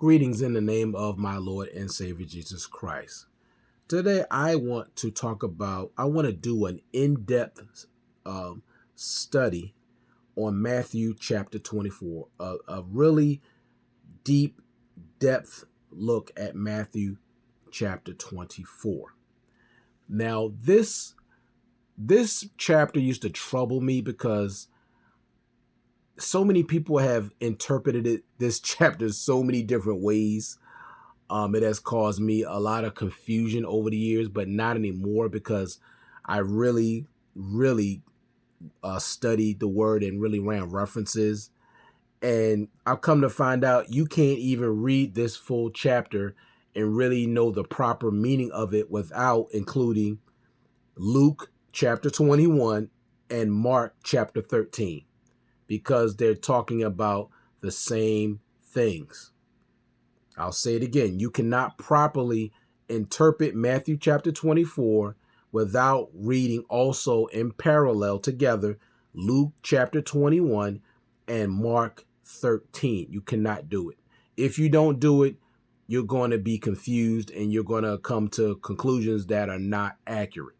Greetings in the name of my Lord and Savior Jesus Christ. Today I want to do an in-depth study on Matthew chapter 24, a really deep depth look at Matthew chapter 24. Now this chapter used to trouble me because so many people have interpreted this chapter so many different ways. It has caused me a lot of confusion over the years, but not anymore because I really studied the word and really ran references. And I've come to find out you can't even read this full chapter and really know the proper meaning of it without including Luke chapter 21 and Mark chapter 13, because they're talking about the same things. I'll say it again. You cannot properly interpret Matthew chapter 24 without reading also in parallel together Luke chapter 21 and Mark 13. You cannot do it. If you don't do it, you're going to be confused and you're going to come to conclusions that are not accurate.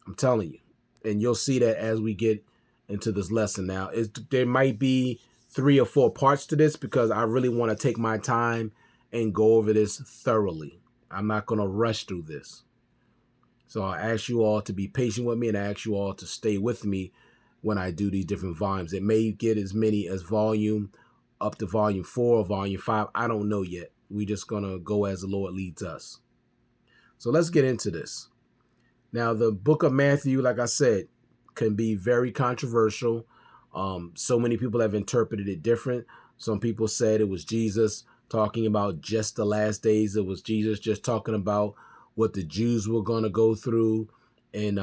I'm telling you. And you'll see that as we get into this lesson. Now, there might be 3 or 4 parts to this because I really want to take my time and go over this thoroughly. I'm not going to rush through this. So I ask you all to be patient with me, and I ask you all to stay with me when I do these different volumes. It may get as many as volume up to volume 4 or volume 5. I don't know yet. We're just going to go as the Lord leads us. So let's get into this. Now, the book of Matthew, like I said, can be very controversial. So many people have interpreted it different. Some people said it was Jesus talking about just the last days. It was Jesus just talking about what the Jews were going to go through in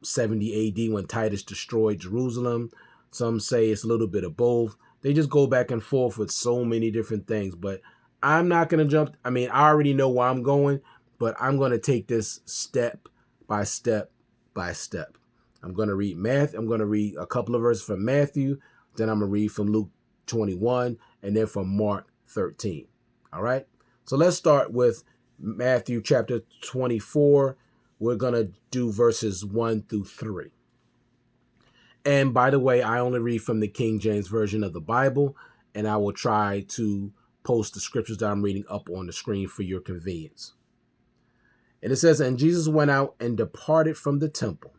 70 AD when Titus destroyed Jerusalem. Some say it's a little bit of both. They just go back and forth with so many different things. But I'm not going to jump. I already know where I'm going, but I'm going to take this step by step by step. I'm going to read I'm going to read a couple of verses from Matthew, then I'm going to read from Luke 21, and then from Mark 13. All right? So let's start with Matthew chapter 24. We're going to do verses 1 through 3. And by the way, I only read from the King James Version of the Bible, and I will try to post the scriptures that I'm reading up on the screen for your convenience. And it says, "And Jesus went out and departed from the temple,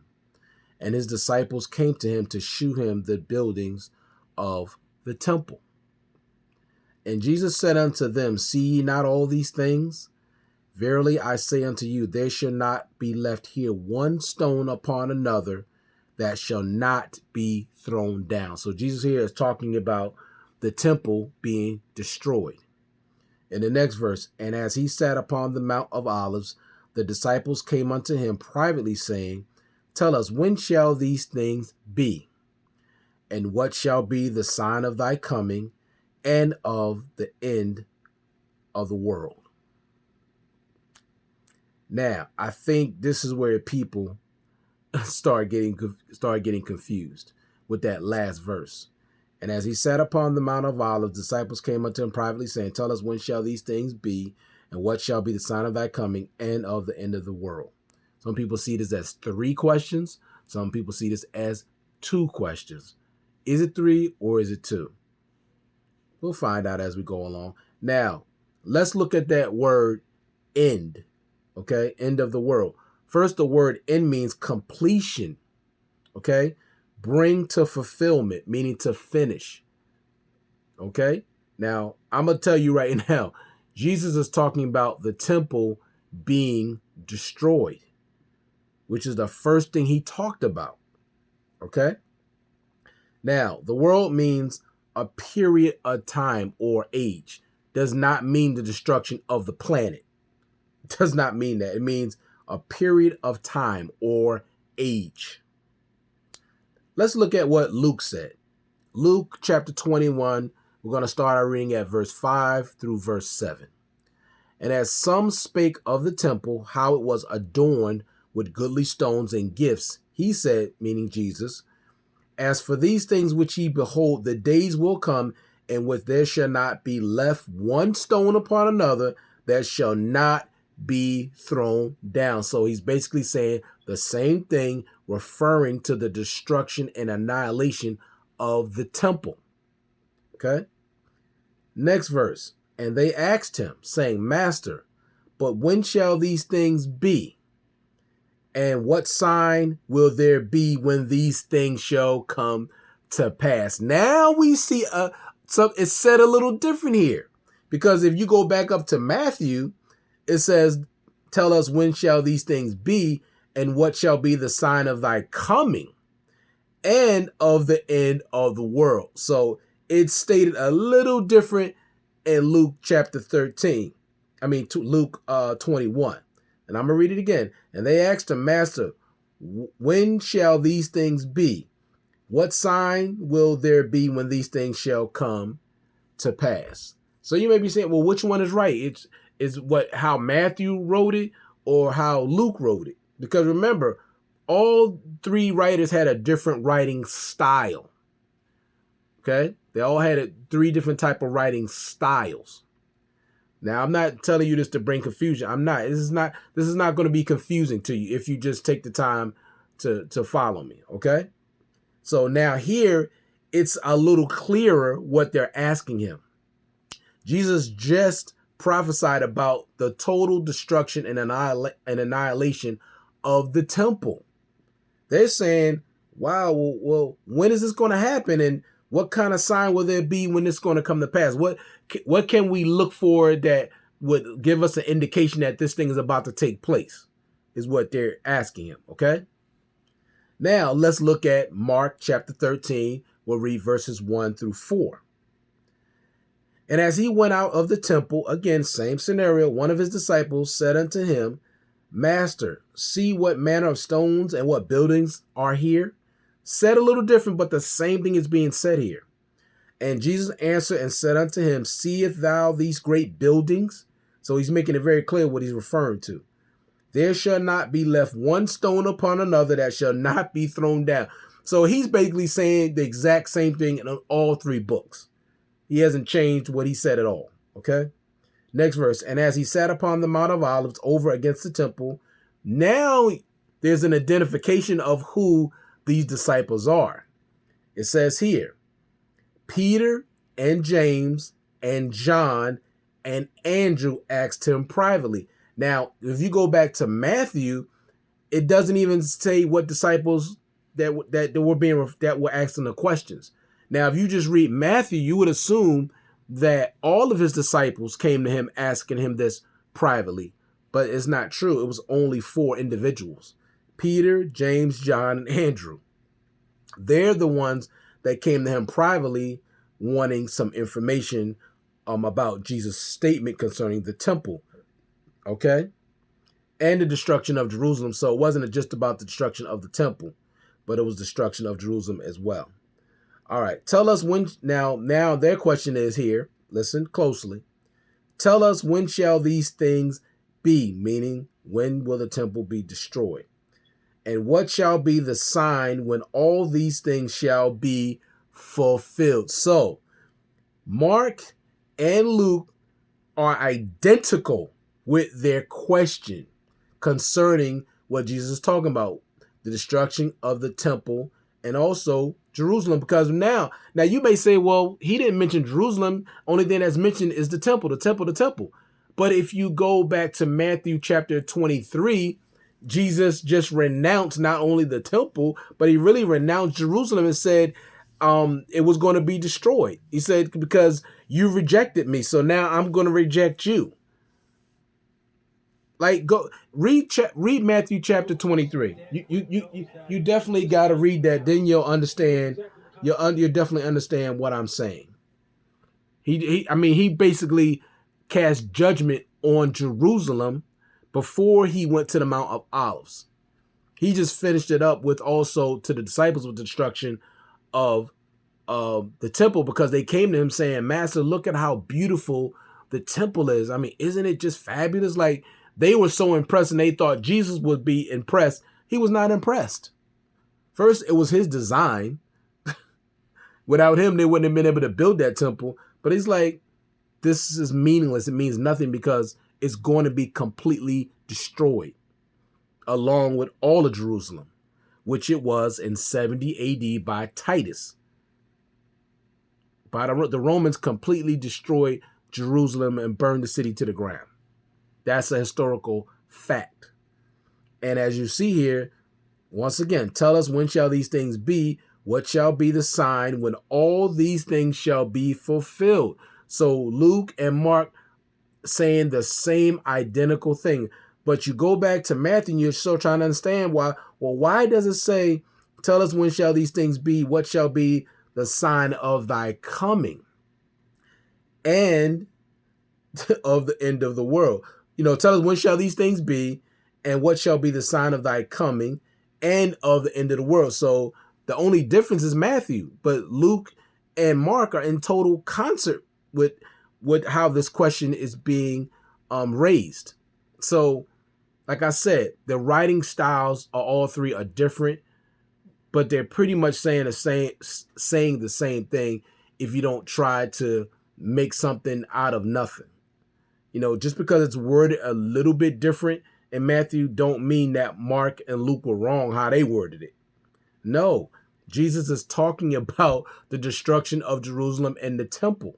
and his disciples came to him to shew him the buildings of the temple. And Jesus said unto them, See ye not all these things? Verily I say unto you, there shall not be left here one stone upon another that shall not be thrown down." So Jesus here is talking about the temple being destroyed. In the next verse, "And as he sat upon the Mount of Olives, the disciples came unto him privately, saying, Tell us, when shall these things be? And what shall be the sign of thy coming and of the end of the world?" Now, I think this is where people start getting confused with that last verse. "And as he sat upon the Mount of Olives, disciples came unto him privately, saying, Tell us, when shall these things be? And what shall be the sign of thy coming and of the end of the world?" Some people see this as 3 questions. Some people see this as 2 questions. Is it 3 or is it 2? We'll find out as we go along. Now, let's look at that word end. Okay, end of the world. First, the word end means completion. Okay, bring to fulfillment, meaning to finish. Okay, now I'm going to tell you right now, Jesus is talking about the temple being destroyed, which is the first thing he talked about. Okay? Now, the world means a period of time or age. Does not mean the destruction of the planet. It does not mean that. It means a period of time or age. Let's look at what Luke said. Luke chapter 21, we're going to start our reading at verse 5 through verse 7. "And as some spake of the temple, how it was adorned with goodly stones and gifts, he said," meaning Jesus, "As for these things which ye behold, the days will come, in which there shall not be left one stone upon another that shall not be thrown down. So he's basically saying the same thing, referring to the destruction and annihilation of the temple. Okay. Next verse. And they asked him, saying, Master, but when shall these things be? And what sign will there be when these things shall come to pass? Now we see it's said a little different here. Because if you go back up to Matthew, it says, tell us when shall these things be, and what shall be the sign of thy coming and of the end of the world. So it's stated a little different in Luke chapter 13. Luke 21. And I'm going to read it again. And they asked him, Master, when shall these things be? What sign will there be when these things shall come to pass? So you may be saying, well, which one is right? It's how Matthew wrote it or how Luke wrote it. Because remember, all three writers had a different writing style. Okay? They all had three different type of writing styles. Now, I'm not telling you this to bring confusion. I'm not. This is not going to be confusing to you if you just take the time to follow me, okay? So now here, it's a little clearer what they're asking him. Jesus just prophesied about the total destruction and annihilation of the temple. They're saying, wow, well, when is this going to happen? And what kind of sign will there be when it's going to come to pass? What can we look for that would give us an indication that this thing is about to take place? Is what they're asking him, okay? Now, let's look at Mark chapter 13. We'll read verses 1 through 4. And as he went out of the temple, again, same scenario, one of his disciples said unto him, Master, see what manner of stones and what buildings are here? Said a little different, but the same thing is being said here. And Jesus answered and said unto him, Seest thou these great buildings? So he's making it very clear what he's referring to. There shall not be left one stone upon another that shall not be thrown down. So he's basically saying the exact same thing in all three books. He hasn't changed what he said at all. Okay? Next verse. And as he sat upon the Mount of Olives over against the temple, now there's an identification of who these disciples are. It says here, Peter and James and John and Andrew asked him privately. Now, if you go back to Matthew, it doesn't even say what disciples that were asking the questions. Now, if you just read Matthew, you would assume that all of his disciples came to him asking him this privately, but it's not true. It was only 4 individuals: Peter, James, John, and Andrew. They're the ones that came to him privately wanting some information about Jesus' statement concerning the temple, okay? And the destruction of Jerusalem. So it wasn't just about the destruction of the temple, but it was destruction of Jerusalem as well. All right, tell us when, now their question is here, listen closely. Tell us when shall these things be, meaning when will the temple be destroyed? And what shall be the sign when all these things shall be fulfilled? So Mark and Luke are identical with their question concerning what Jesus is talking about, the destruction of the temple and also Jerusalem. Because now you may say, well, he didn't mention Jerusalem. Only thing that's mentioned is the temple. But if you go back to Matthew chapter 23, Jesus just renounced not only the temple, but he really renounced Jerusalem and said it was going to be destroyed. He said, because you rejected me, so now I'm going to reject you. Like, go read Matthew chapter 23. You definitely got to read that. Then you'll understand. You'll definitely understand what I'm saying. He basically cast judgment on Jerusalem before he went to the Mount of Olives. He just finished it up with also to the disciples with the destruction of the temple, because they came to him saying, Master, look at how beautiful the temple is. I mean, isn't it just fabulous? Like, they were so impressed and they thought Jesus would be impressed. He was not impressed. First, it was his design. Without him, they wouldn't have been able to build that temple. But he's like, this is meaningless. It means nothing because it's going to be completely destroyed along with all of Jerusalem, which it was in 70 AD by Titus. By the Romans completely destroyed Jerusalem and burned the city to the ground. That's a historical fact. And as you see here, once again, tell us when shall these things be? What shall be the sign when all these things shall be fulfilled? So Luke and Mark saying the same identical thing. But you go back to Matthew and you're still trying to understand why. Well, why does it say, tell us when shall these things be? What shall be the sign of thy coming and of the end of the world? Tell us when shall these things be and what shall be the sign of thy coming and of the end of the world. So the only difference is Matthew, but Luke and Mark are in total concert with how this question is being raised. So, like I said, the writing styles are all three are different, but they're pretty much saying the same thing if you don't try to make something out of nothing. Just because it's worded a little bit different in Matthew don't mean that Mark and Luke were wrong how they worded it. No, Jesus is talking about the destruction of Jerusalem and the temple.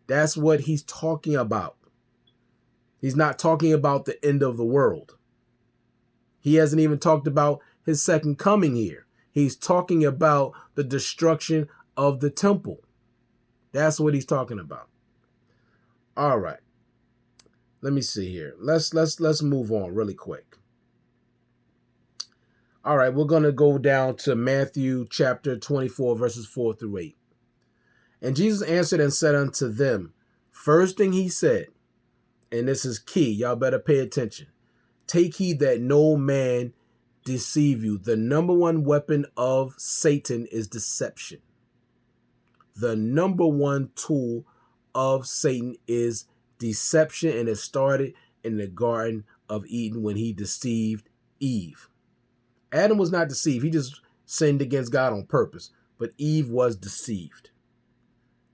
That's what he's talking about. He's not talking about the end of the world. He hasn't even talked about his second coming here. He's talking about the destruction of the temple. That's what he's talking about. All right. Let me see here. Let's move on really quick. All right, we're going to go down to Matthew chapter 24, verses 4 through 8. And Jesus answered and said unto them, first thing he said, and this is key, y'all better pay attention. Take heed that no man deceive you. The number one weapon of Satan is deception. The number one tool of Satan is deception, and it started in the Garden of Eden when he deceived Eve. Adam was not deceived. He just sinned against God on purpose. But Eve was deceived.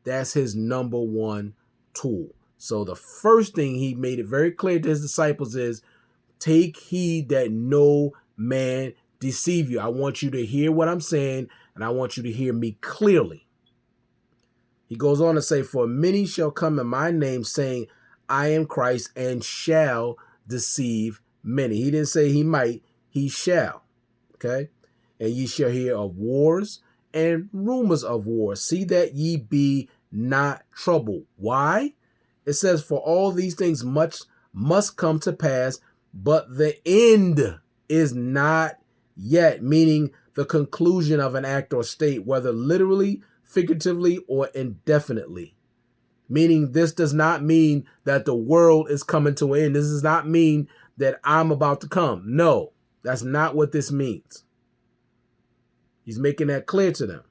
That's his number one tool. So the first thing he made it very clear to his disciples is, take heed that no man deceive you. I want you to hear what I'm saying, and I want you to hear me clearly. He goes on to say, for many shall come in my name, saying, I am Christ, and shall deceive many. He didn't say he might, he shall. Okay? And ye shall hear of wars and rumors of wars. See that ye be not troubled. Why? It says, for all these things much must come to pass, but the end is not yet, meaning the conclusion of an act or state, whether literally, figuratively, or indefinitely. Meaning this does not mean that the world is coming to an end. This does not mean that I'm about to come. No, that's not what this means. He's making that clear to them.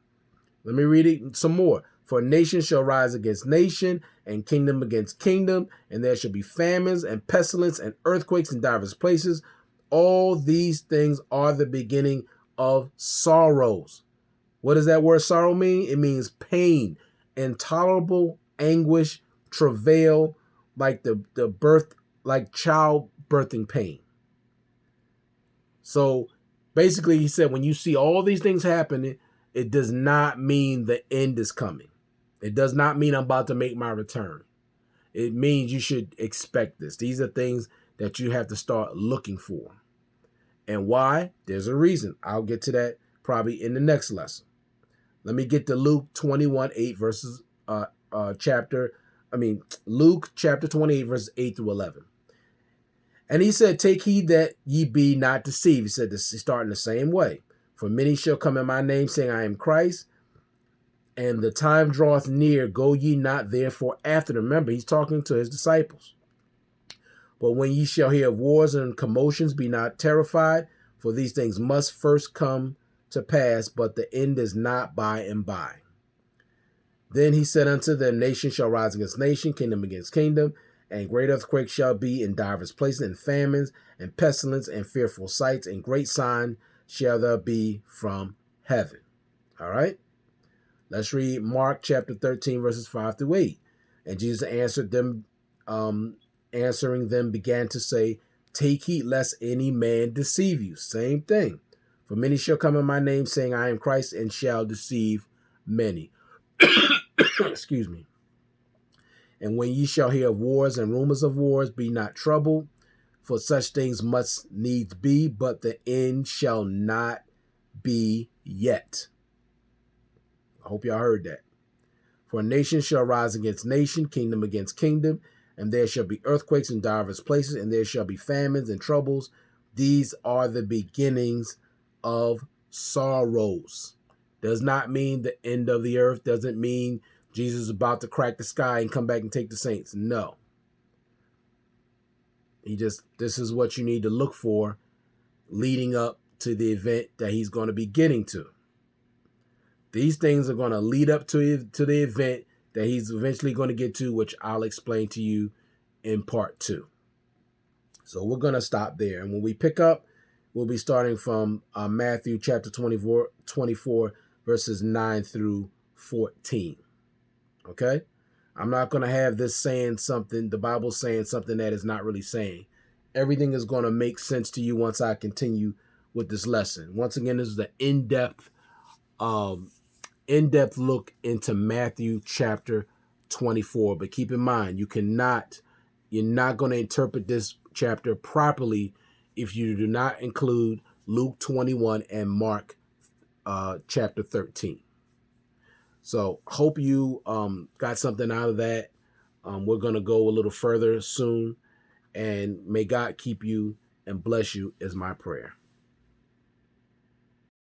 Let me read it some more. For nation shall rise against nation, and kingdom against kingdom, and there shall be famines and pestilence and earthquakes in divers places. All these things are the beginning of sorrows. What does that word sorrow mean? It means pain, intolerable anguish, travail, like the birth, like childbirthing pain. So basically, he said, when you see all these things happening, it does not mean the end is coming. It does not mean I'm about to make my return. It means you should expect this. These are things that you have to start looking for. And why? There's a reason. I'll get to that probably in the next lesson. Let me get to Luke 21:8 verses Luke chapter 28 verses 8 through 11. And he said, take heed that ye be not deceived. He said this is starting the same way. For many shall come in my name, saying, I am Christ, and the time draweth near. Go ye not therefore after them. Remember, he's talking to his disciples. But when ye shall hear of wars and commotions, be not terrified, for these things must first come to pass, but the end is not by and by. Then he said unto them, nation shall rise against nation, kingdom against kingdom, and great earthquakes shall be in divers places, and famines, and pestilence, and fearful sights, and great sign shall there be from heaven. All right? Let's read Mark chapter 13, verses 5 through 8. And Jesus answered them, answering them, began to say, take heed lest any man deceive you. Same thing. For many shall come in my name, saying, I am Christ, and shall deceive many. Excuse me. And when ye shall hear of wars and rumors of wars, be not troubled, for such things must needs be, but the end shall not be yet. I hope y'all heard that. For nation shall rise against nation, kingdom against kingdom, and there shall be earthquakes in divers places, and there shall be famines and troubles. These are the beginnings of sorrows. Does not mean the end of the earth. Doesn't mean Jesus is about to crack the sky and come back and take the saints. No. This is what you need to look for leading up to the event that he's going to be getting to. These things are going to lead up to the event that he's eventually going to get to, which I'll explain to you in part 2. So we're going to stop there. And when we pick up, we'll be starting from Matthew chapter 24, verses 9 through 14. Okay? I'm not going to have this saying something, the Bible saying something that is not really saying. Everything is going to make sense to you once I continue with this lesson. Once again, this is the in-depth look into Matthew chapter 24. But keep in mind, you're not going to interpret this chapter properly if you do not include Luke 21 and Mark chapter 13. So hope you got something out of that. We're going to go a little further soon, and may God keep you and bless you is my prayer.